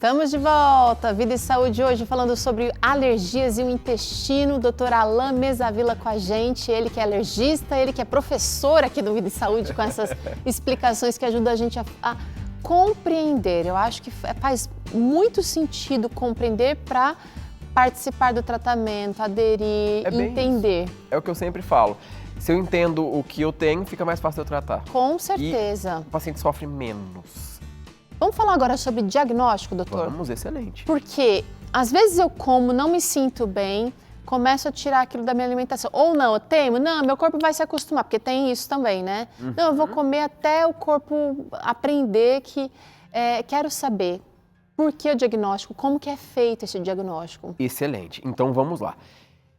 Estamos de volta, Vida e Saúde hoje falando sobre alergias e o intestino. Dr. Alain Mesavilla com a gente, ele que é alergista, ele que é professor aqui do Vida e Saúde com essas explicações que ajudam a gente a compreender. Eu acho que faz muito sentido compreender para participar do tratamento, aderir, entender. Isso. É o que eu sempre falo. Se eu entendo o que eu tenho, fica mais fácil eu tratar. Com certeza. E o paciente sofre menos. Vamos falar agora sobre diagnóstico, doutor? Vamos, excelente. Porque às vezes eu como, não me sinto bem, começo a tirar aquilo da minha alimentação. Ou não, eu teimo, não, meu corpo vai se acostumar, porque tem isso também, né? Não, eu vou comer até o corpo aprender que... quero saber por que o diagnóstico, como que é feito esse diagnóstico. Excelente, então vamos lá.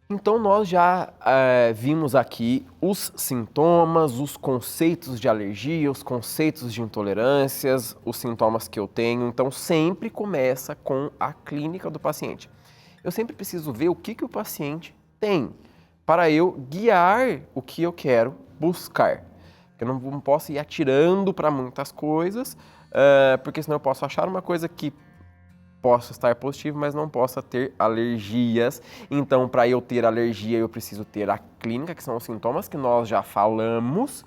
Então nós já vimos aqui os sintomas, os conceitos de alergia, os conceitos de intolerâncias, os sintomas que eu tenho. Então sempre começa com a clínica do paciente. Eu sempre preciso ver o que o paciente tem para eu guiar o que eu quero buscar. Eu não posso ir atirando para muitas coisas, porque senão eu posso achar uma coisa que posso estar positivo, mas não possa ter alergias. Então, para eu ter alergia, eu preciso ter a clínica, que são os sintomas que nós já falamos,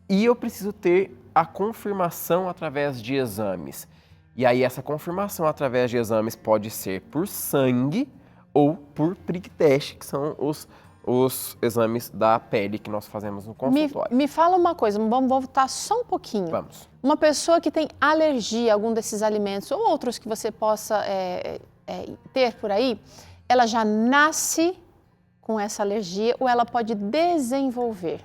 e eu preciso ter a confirmação através de exames. E aí, essa confirmação através de exames pode ser por sangue ou por prick test, que são os exames da pele que nós fazemos no consultório. Me fala uma coisa, vamos voltar só um pouquinho. Vamos. Uma pessoa que tem alergia a algum desses alimentos ou outros que você possa ter por aí, ela já nasce com essa alergia ou ela pode desenvolver?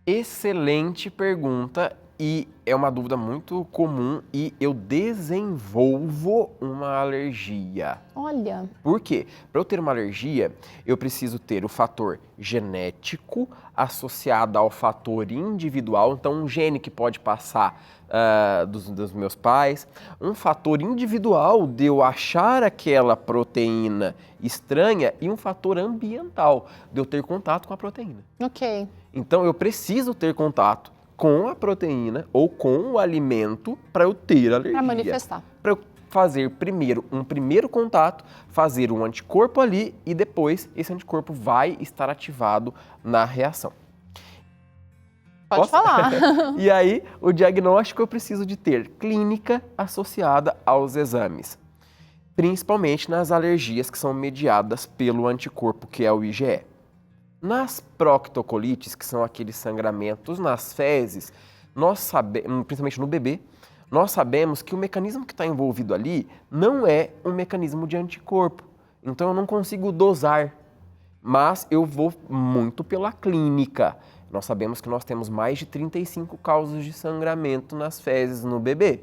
Excelente pergunta e é uma dúvida muito comum e eu desenvolvo uma alergia. Olha. Por quê? Para eu ter uma alergia, eu preciso ter o fator genético associado ao fator individual, então um gene que pode passar dos meus pais, um fator individual de eu achar aquela proteína estranha e um fator ambiental de eu ter contato com a proteína. Ok. Então eu preciso ter contato com a proteína ou com o alimento para eu ter alergia. Para manifestar. Para eu fazer primeiro um primeiro contato, fazer um anticorpo ali e depois esse anticorpo vai estar ativado na reação. Pode falar. E aí, o diagnóstico eu preciso de ter clínica associada aos exames, principalmente nas alergias que são mediadas pelo anticorpo, que é o IgE. Nas proctocolites, que são aqueles sangramentos nas fezes, nós sabemos, principalmente no bebê, nós sabemos que o mecanismo que está envolvido ali não é um mecanismo de anticorpo. Então eu não consigo dosar, mas eu vou muito pela clínica. Nós sabemos que nós temos mais de 35 causas de sangramento nas fezes no bebê.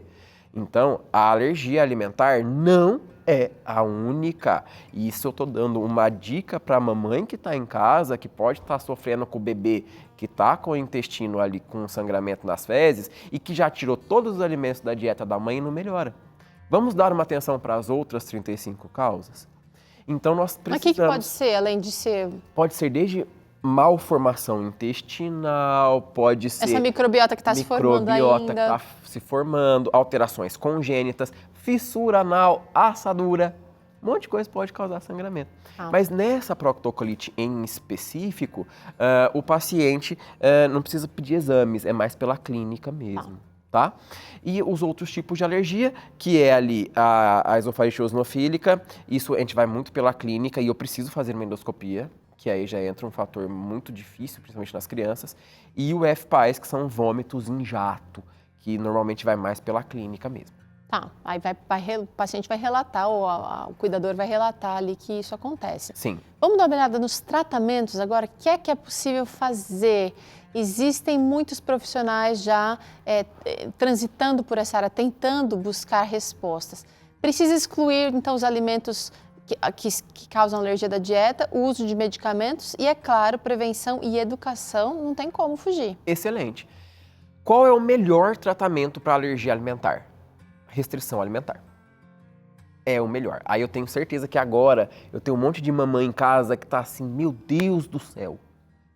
Então a alergia alimentar não é a única. E isso eu estou dando uma dica para a mamãe que está em casa, que pode estar sofrendo com o bebê, que está com o intestino ali com sangramento nas fezes e que já tirou todos os alimentos da dieta da mãe e não melhora. Vamos dar uma atenção para as outras 35 causas? Então nós precisamos... Mas o que pode ser, além de ser... Pode ser desde malformação intestinal, pode ser... Essa microbiota que está se formando ainda. Microbiota que está se formando, alterações congênitas, fissura anal, assadura, um monte de coisa pode causar sangramento. Mas nessa proctocolite em específico, o paciente não precisa pedir exames, é mais pela clínica mesmo. Tá? E os outros tipos de alergia, que é ali a esofagite eosinofílica, isso a gente vai muito pela clínica e eu preciso fazer uma endoscopia, que aí já entra um fator muito difícil, principalmente nas crianças, e o FPAS, que são vômitos em jato, que normalmente vai mais pela clínica mesmo. Tá, aí o paciente vai relatar, ou o cuidador vai relatar ali que isso acontece. Sim. Vamos dar uma olhada nos tratamentos agora, o que é possível fazer? Existem muitos profissionais já transitando por essa área, tentando buscar respostas. Precisa excluir, então, os alimentos que causam alergia da dieta, o uso de medicamentos e, é claro, prevenção e educação, não tem como fugir. Excelente. Qual é o melhor tratamento para alergia alimentar? Restrição alimentar. É o melhor. Aí eu tenho certeza que agora eu tenho um monte de mamãe em casa que está assim, meu Deus do céu,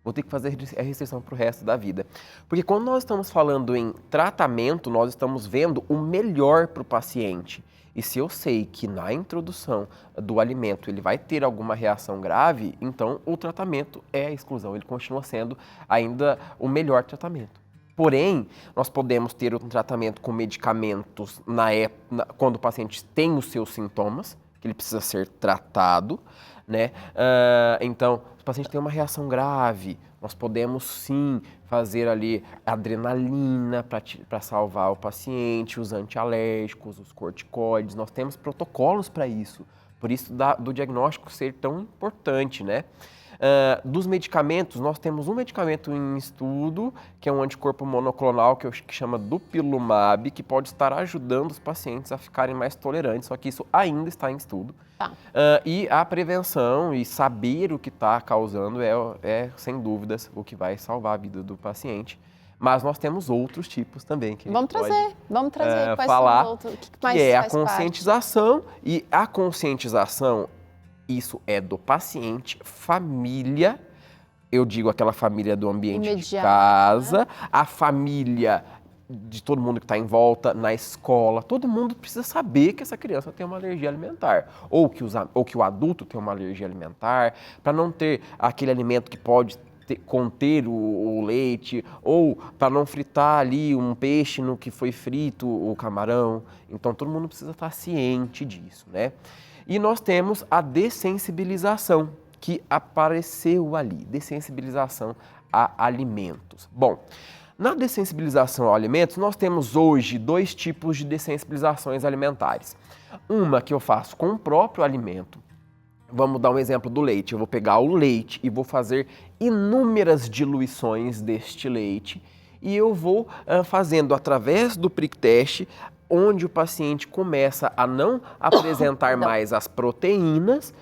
vou ter que fazer a restrição para o resto da vida. Porque quando nós estamos falando em tratamento, nós estamos vendo o melhor para o paciente. E se eu sei que na introdução do alimento ele vai ter alguma reação grave, então o tratamento é a exclusão, ele continua sendo ainda o melhor tratamento. Porém, nós podemos ter um tratamento com medicamentos quando o paciente tem os seus sintomas, que ele precisa ser tratado, né? Então, se o paciente tem uma reação grave, nós podemos sim fazer ali adrenalina para salvar o paciente, os antialérgicos, os corticoides, nós temos protocolos para isso, por isso do diagnóstico ser tão importante, né? Dos medicamentos, nós temos um medicamento em estudo, que é um anticorpo monoclonal, que chama Dupilumab, que pode estar ajudando os pacientes a ficarem mais tolerantes, só que isso ainda está em estudo. Tá. E a prevenção e saber o que está causando sem dúvidas, o que vai salvar a vida do paciente. Mas nós temos outros tipos também. Que vamos trazer quais falar, são os outros, o que mais que é a faz parte? conscientização. E a conscientização, isso é do paciente, família, eu digo aquela família do ambiente Imediato, de casa, né? a família de todo mundo que está em volta, na escola, todo mundo precisa saber que essa criança tem uma alergia alimentar, ou que o adulto tem uma alergia alimentar, para não ter aquele alimento que pode conter o leite, ou para não fritar ali um peixe no que foi frito, o camarão. Então todo mundo precisa estar ciente disso, né? E nós temos a dessensibilização, que apareceu ali, dessensibilização a alimentos. Bom, na dessensibilização a alimentos, nós temos hoje 2 tipos de dessensibilizações alimentares. Uma que eu faço com o próprio alimento. Vamos dar um exemplo do leite. Eu vou pegar o leite e vou fazer inúmeras diluições deste leite e eu vou fazendo através do prick test, onde o paciente começa a não apresentar mais as proteínas,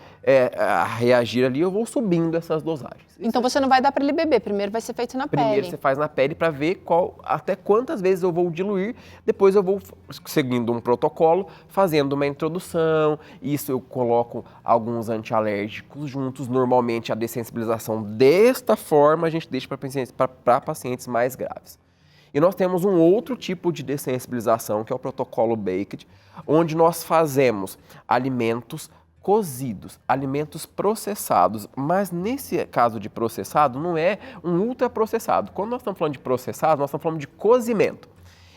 a reagir ali, eu vou subindo essas dosagens. Então você não vai dar para ele beber, primeiro vai ser feito na pele. Primeiro você faz na pele para ver até quantas vezes eu vou diluir, depois eu vou, seguindo um protocolo, fazendo uma introdução, isso eu coloco alguns antialérgicos juntos, normalmente a dessensibilização desta forma a gente deixa para pacientes mais graves. E nós temos um outro tipo de dessensibilização, que é o protocolo Baked, onde nós fazemos alimentos cozidos, alimentos processados, mas nesse caso de processado não é um ultraprocessado. Quando nós estamos falando de processado, nós estamos falando de cozimento.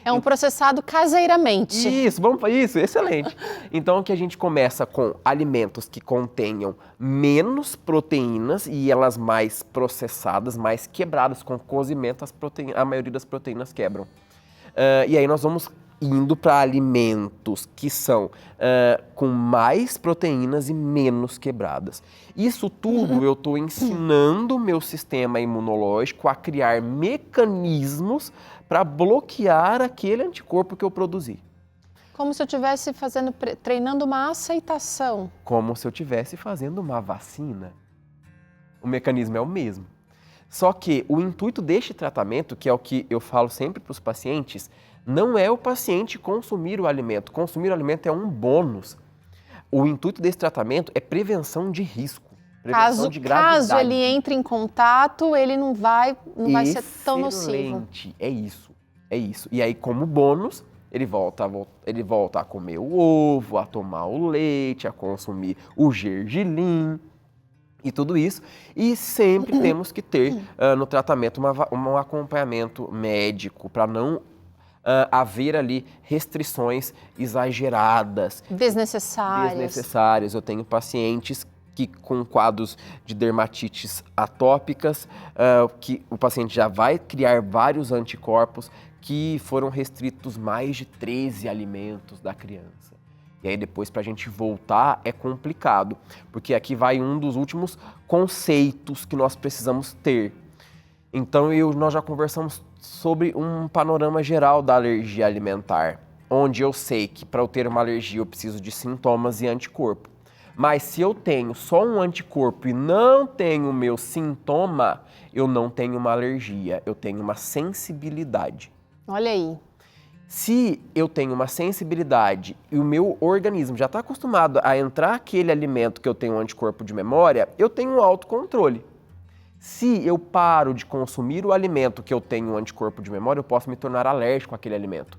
É um processado caseiramente. Isso, excelente. Então, o que a gente começa com alimentos que contenham menos proteínas e elas mais processadas, mais quebradas com cozimento, a maioria das proteínas quebram. E aí nós vamos indo para alimentos que são com mais proteínas e menos quebradas. Isso tudo eu estou ensinando o meu sistema imunológico a criar mecanismos para bloquear aquele anticorpo que eu produzi. Como se eu estivesse treinando uma aceitação. Como se eu estivesse fazendo uma vacina. O mecanismo é o mesmo. Só que o intuito deste tratamento, que é o que eu falo sempre para os pacientes, não é o paciente consumir o alimento. Consumir o alimento é um bônus. O intuito desse tratamento é prevenção de risco. Prevenção de gravidade. Caso ele entre em contato, ele não vai ser tão nocivo. Excelente, é isso. E aí, como bônus, ele volta a comer o ovo, a tomar o leite, a consumir o gergelim e tudo isso. E sempre temos que ter no tratamento um acompanhamento médico para não haver ali restrições exageradas. Desnecessárias. Eu tenho pacientes que com quadros de dermatites atópicas, que o paciente já vai criar vários anticorpos que foram restritos mais de 13 alimentos da criança. E aí depois para a gente voltar é complicado, porque aqui vai um dos últimos conceitos que nós precisamos ter. Então nós já conversamos sobre um panorama geral da alergia alimentar, onde eu sei que para eu ter uma alergia eu preciso de sintomas e anticorpo. Mas se eu tenho só um anticorpo e não tenho o meu sintoma, eu não tenho uma alergia, eu tenho uma sensibilidade. Olha aí. Se eu tenho uma sensibilidade e o meu organismo já está acostumado a entrar aquele alimento que eu tenho um anticorpo de memória, eu tenho um autocontrole. Se eu paro de consumir o alimento que eu tenho um anticorpo de memória, eu posso me tornar alérgico àquele alimento.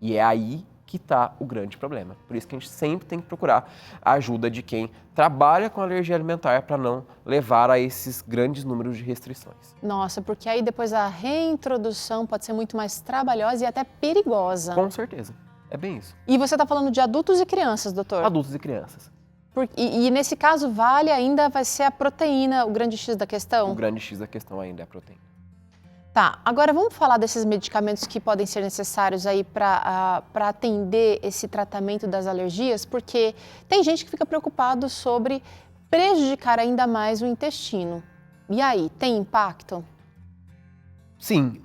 E é aí que está o grande problema. Por isso que a gente sempre tem que procurar a ajuda de quem trabalha com alergia alimentar para não levar a esses grandes números de restrições. Nossa, porque aí depois a reintrodução pode ser muito mais trabalhosa e até perigosa. Com certeza, é bem isso. E você está falando de adultos e crianças, doutor? Adultos e crianças. E nesse caso vai ser a proteína, o grande X da questão? O grande X da questão ainda é a proteína. Tá, agora vamos falar desses medicamentos que podem ser necessários aí para atender esse tratamento das alergias, porque tem gente que fica preocupado sobre prejudicar ainda mais o intestino. E aí, tem impacto? Sim,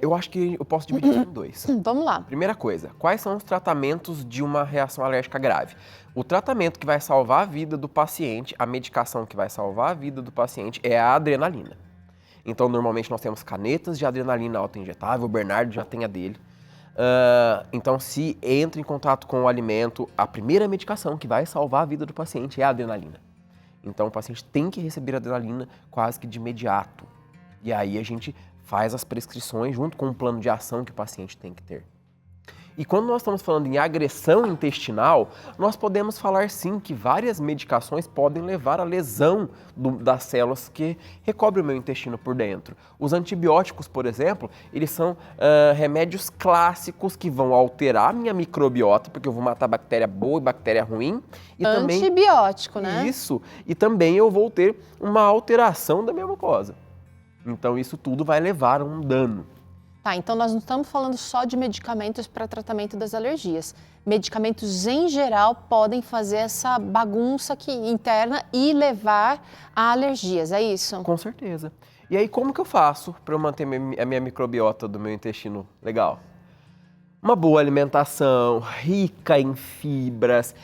eu acho que eu posso dividir em dois. Vamos lá. Primeira coisa, quais são os tratamentos de uma reação alérgica grave? O tratamento que vai salvar a vida do paciente, a medicação que vai salvar a vida do paciente é a adrenalina. Então, normalmente nós temos canetas de adrenalina autoinjetável, o Bernardo já tem a dele. Então, se entra em contato com o alimento, a primeira medicação que vai salvar a vida do paciente é a adrenalina. Então, o paciente tem que receber adrenalina quase que de imediato. E aí a gente faz as prescrições junto com o plano de ação que o paciente tem que ter. E quando nós estamos falando em agressão intestinal, nós podemos falar sim que várias medicações podem levar à lesão das células que recobrem o meu intestino por dentro. Os antibióticos, por exemplo, eles são remédios clássicos que vão alterar a minha microbiota, porque eu vou matar bactéria boa e bactéria ruim. E antibiótico, né? Isso. E também eu vou ter uma alteração da minha mucosa. Então isso tudo vai levar a um dano. Tá, então nós não estamos falando só de medicamentos para tratamento das alergias. Medicamentos em geral podem fazer essa bagunça interna e levar a alergias, é isso? Com certeza. E aí como que eu faço para eu manter a minha microbiota do meu intestino legal? Uma boa alimentação, rica em fibras,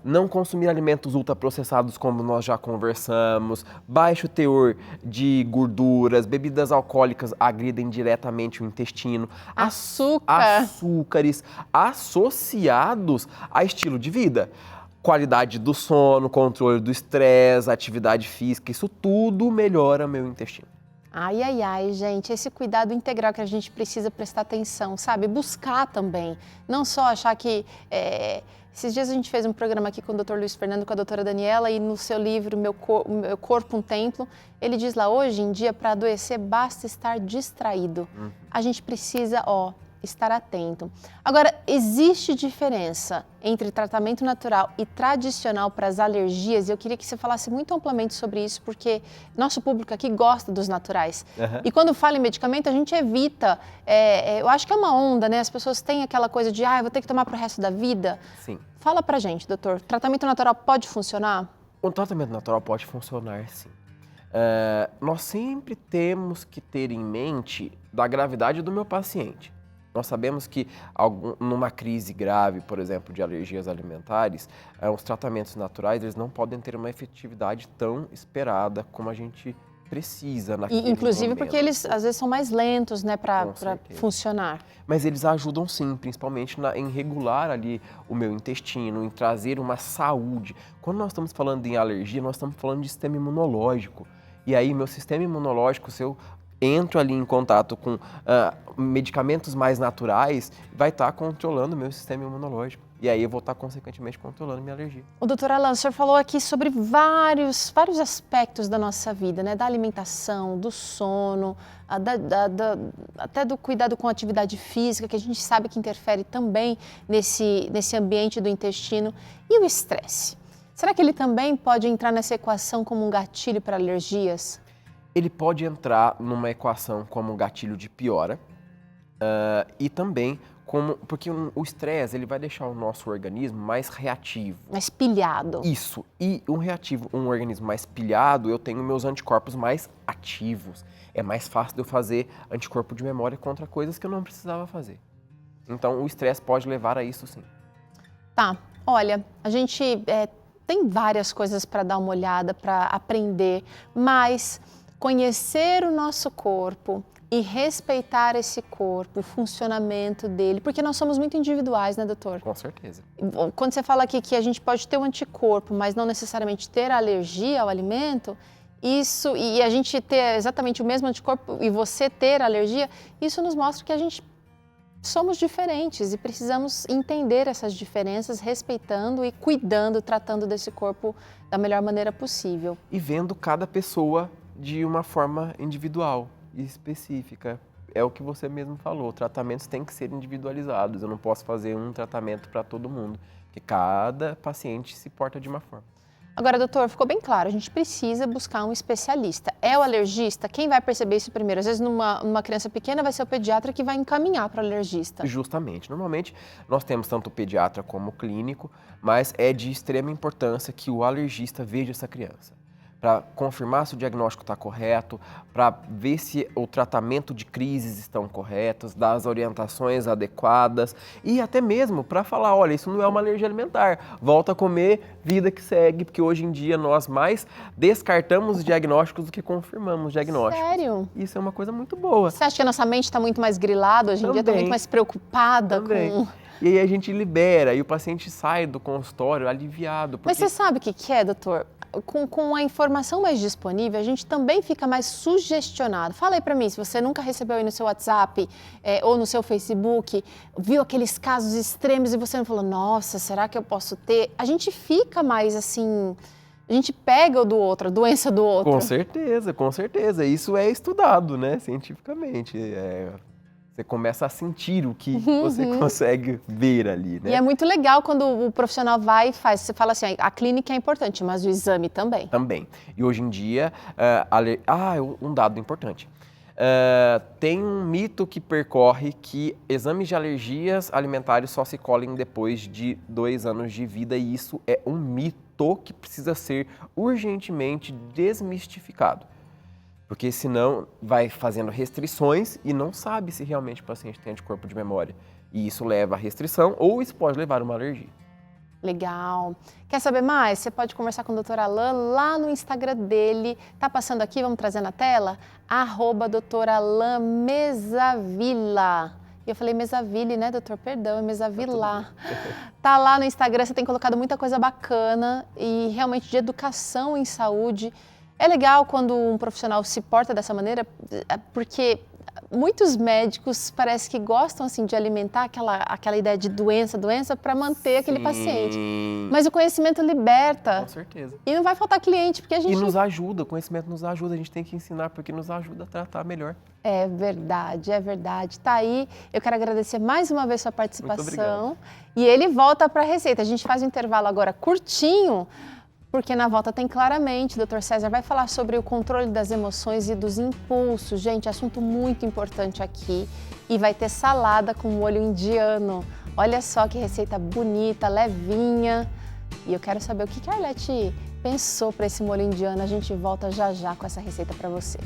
não consumir alimentos ultraprocessados como nós já conversamos, baixo teor de gorduras, bebidas alcoólicas agridem diretamente o intestino. Açúcares associados a estilo de vida. Qualidade do sono, controle do estresse, atividade física, isso tudo melhora meu intestino. Ai, ai, ai, gente, esse cuidado integral que a gente precisa prestar atenção, sabe? Buscar também, não só achar que... Esses dias a gente fez um programa aqui com o Dr. Luiz Fernando, com a doutora Daniela, e no seu livro Meu Corpo, um Templo, ele diz lá, hoje em dia, para adoecer, basta estar distraído. A gente precisa, estar atento. Agora, existe diferença entre tratamento natural e tradicional para as alergias? Eu queria que você falasse muito amplamente sobre isso, porque nosso público aqui gosta dos naturais. E quando fala em medicamento, a gente evita. Eu acho que é uma onda, né? As pessoas têm aquela coisa de, eu vou ter que tomar para o resto da vida. Sim. Fala pra gente, doutor, tratamento natural pode funcionar? O tratamento natural pode funcionar, sim. Nós sempre temos que ter em mente da gravidade do meu paciente. Nós sabemos que numa crise grave, por exemplo, de alergias alimentares, os tratamentos naturais eles não podem ter uma efetividade tão esperada como a gente precisa naquele inclusive momento. Porque eles às vezes são mais lentos, né, para funcionar. Mas eles ajudam sim, principalmente em regular ali o meu intestino, em trazer uma saúde. Quando nós estamos falando em alergia, nós estamos falando de sistema imunológico. E aí meu sistema imunológico, se eu entro ali em contato com medicamentos mais naturais, vai estar controlando o meu sistema imunológico. E aí eu vou estar, consequentemente, controlando minha alergia. O doutor Alan, o senhor falou aqui sobre vários aspectos da nossa vida, né? Da alimentação, do sono, até do cuidado com a atividade física, que a gente sabe que interfere também nesse ambiente do intestino. E o estresse? Será que ele também pode entrar nessa equação como um gatilho para alergias? Ele pode entrar numa equação como um gatilho de piora e também porque o estresse ele vai deixar o nosso organismo mais reativo. Mais pilhado. Isso. E um organismo mais pilhado, eu tenho meus anticorpos mais ativos. É mais fácil de eu fazer anticorpo de memória contra coisas que eu não precisava fazer. Então, o estresse pode levar a isso, sim. Tá. Olha, a gente tem várias coisas para dar uma olhada, para aprender, mas conhecer o nosso corpo e respeitar esse corpo, o funcionamento dele, porque nós somos muito individuais, né, doutor? Com certeza. Quando você fala aqui que a gente pode ter um anticorpo, mas não necessariamente ter alergia ao alimento, e a gente ter exatamente o mesmo anticorpo e você ter alergia, isso nos mostra que a gente somos diferentes e precisamos entender essas diferenças, respeitando e cuidando, tratando desse corpo da melhor maneira possível. E vendo cada pessoa de uma forma individual e específica. É o que você mesmo falou, tratamentos têm que ser individualizados. Eu não posso fazer um tratamento para todo mundo, porque cada paciente se porta de uma forma. Agora, doutor, ficou bem claro, a gente precisa buscar um especialista. É o alergista? Quem vai perceber isso primeiro? Às vezes, numa criança pequena, vai ser o pediatra que vai encaminhar para o alergista. Justamente. Normalmente, nós temos tanto o pediatra como o clínico, mas é de extrema importância que o alergista veja essa criança, para confirmar se o diagnóstico está correto, para ver se o tratamento de crises estão corretos, dar as orientações adequadas e até mesmo para falar, olha, isso não é uma alergia alimentar, volta a comer, vida que segue, porque hoje em dia nós mais descartamos diagnósticos do que confirmamos diagnósticos. Sério? Isso é uma coisa muito boa. Você acha que a nossa mente está muito mais grilada hoje em dia, está muito mais preocupada com... E aí a gente libera e o paciente sai do consultório aliviado. Porque... Mas você sabe o que é, doutor? Com a informação mais disponível, a gente também fica mais sugestionado. Fala aí pra mim, se você nunca recebeu aí no seu WhatsApp ou no seu Facebook, viu aqueles casos extremos e você não falou, nossa, será que eu posso ter? A gente fica mais assim, a gente pega o do outro, a doença do outro. Com certeza, com certeza. Isso é estudado, né, cientificamente. Você começa a sentir o que você consegue ver ali, né? E é muito legal quando o profissional vai e faz. Você fala assim, a clínica é importante, mas o exame também. Também. E hoje em dia, um dado importante. Tem um mito que percorre que exames de alergias alimentares só se colhem depois de 2 anos de vida e isso é um mito que precisa ser urgentemente desmistificado. Porque senão vai fazendo restrições e não sabe se realmente o paciente tem anticorpo de memória. E isso leva a restrição ou isso pode levar a uma alergia. Legal. Quer saber mais? Você pode conversar com o Dr. Alan lá no Instagram dele. Tá passando aqui, vamos trazer na tela? @Dr. Alan Mesavilla. Eu falei Mesaville, né, doutor? Perdão, é Mesavilla. Tá lá no Instagram, você tem colocado muita coisa bacana e realmente de educação em saúde. É legal quando um profissional se porta dessa maneira, porque muitos médicos parece que gostam assim de alimentar aquela ideia de doença para manter aquele paciente. Mas o conhecimento liberta. Com certeza. E não vai faltar cliente, porque a gente... E nos ajuda, o conhecimento nos ajuda, a gente tem que ensinar porque nos ajuda a tratar melhor. É verdade, é verdade. Tá aí, eu quero agradecer mais uma vez sua participação. E ele volta para a receita. A gente faz um intervalo agora curtinho, porque na volta tem claramente, o Dr. César vai falar sobre o controle das emoções e dos impulsos. Gente, assunto muito importante aqui. E vai ter salada com molho indiano. Olha só que receita bonita, levinha. E eu quero saber o que a Arlete pensou para esse molho indiano. A gente volta já já com essa receita para você.